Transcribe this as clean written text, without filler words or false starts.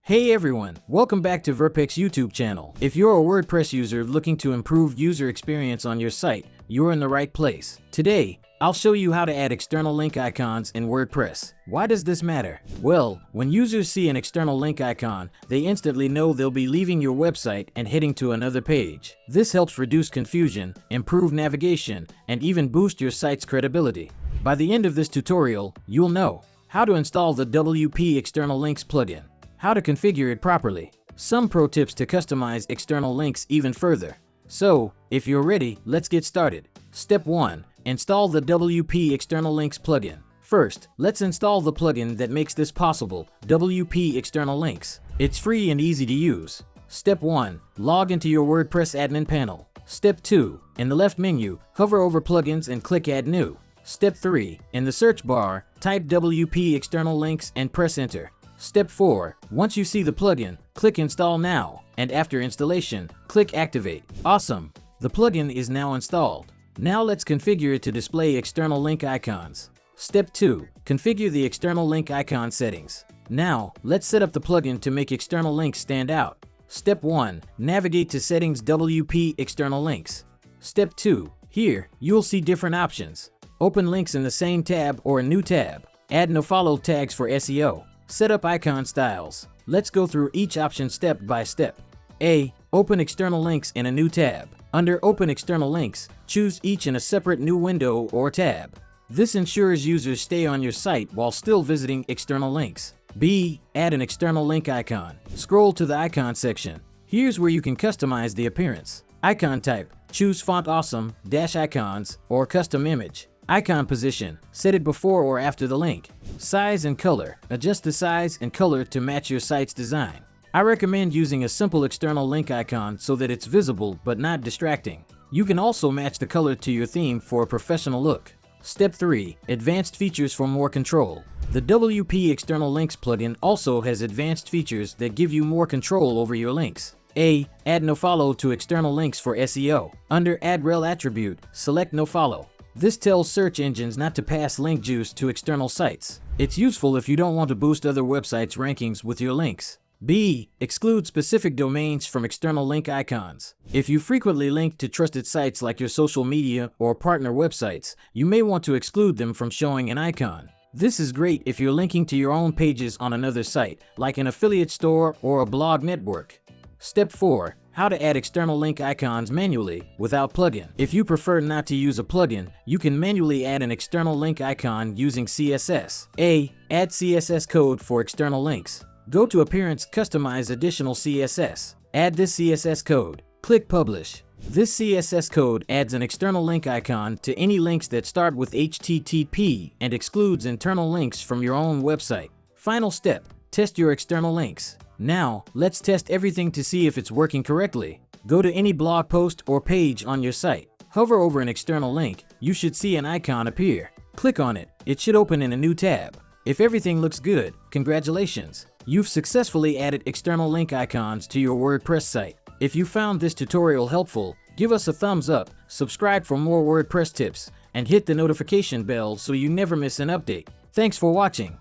Hey everyone, welcome back to Verpex YouTube channel. If you're a WordPress user looking to improve user experience on your site, you're in the right place. Today, I'll show you how to add external link icons in WordPress. Why does this matter? Well, when users see an external link icon, they instantly know they'll be leaving your website and heading to another page. This helps reduce confusion, improve navigation, and even boost your site's credibility. By the end of this tutorial, you'll know how to install the WP External Links plugin, how to configure it properly, some pro tips to customize external links even further. So, if you're ready, let's get started. Step 1. Install the WP External Links plugin. First, let's install the plugin that makes this possible, WP External Links. It's free and easy to use. Step 1. Log into your WordPress admin panel. Step 2. In the left menu, hover over Plugins and click Add New. Step 3. In the search bar, type WP External Links and press Enter. Step 4. Once you see the plugin, click Install Now, and after installation, click Activate. Awesome! The plugin is now installed. Now let's configure it to display external link icons. Step 2. Configure the external link icon settings. Now, let's set up the plugin to make external links stand out. Step 1. Navigate to Settings WP External Links. Step 2. Here, you'll see different options. Open links in the same tab or a new tab. Add nofollow tags for SEO. Set up icon styles. Let's go through each option step by step. A. Open external links in a new tab. Under Open External Links, choose each in a separate new window or tab. This ensures users stay on your site while still visiting external links. B. Add an external link icon. Scroll to the icon section. Here's where you can customize the appearance. Icon type. Choose Font Awesome, Icons, or Custom Image. Icon position. Set it before or after the link. Size and color. Adjust the size and color to match your site's design. I recommend using a simple external link icon so that it's visible but not distracting. You can also match the color to your theme for a professional look. Step 3. Advanced features for more control. The WP External Links plugin also has advanced features that give you more control over your links. A. Add nofollow to external links for SEO. Under Add Rel attribute, select nofollow. This tells search engines not to pass link juice to external sites. It's useful if you don't want to boost other websites' rankings with your links. B. Exclude specific domains from external link icons. If you frequently link to trusted sites like your social media or partner websites, you may want to exclude them from showing an icon. This is great if you're linking to your own pages on another site, like an affiliate store or a blog network. Step 4. How to add external link icons manually without plugin. If you prefer not to use a plugin, you can manually add an external link icon using CSS. A. Add CSS code for external links. Go to Appearance, Customize Additional CSS. Add this CSS code. Click Publish. This CSS code adds an external link icon to any links that start with HTTP and excludes internal links from your own website. Final step. Test your external links. Now, let's test everything to see if it's working correctly. Go to any blog post or page on your site. Hover over an external link. You should see an icon appear. Click on it. It should open in a new tab. If everything looks good, congratulations! You've successfully added external link icons to your WordPress site. If you found this tutorial helpful, give us a thumbs up, subscribe for more WordPress tips, and hit the notification bell so you never miss an update. Thanks for watching.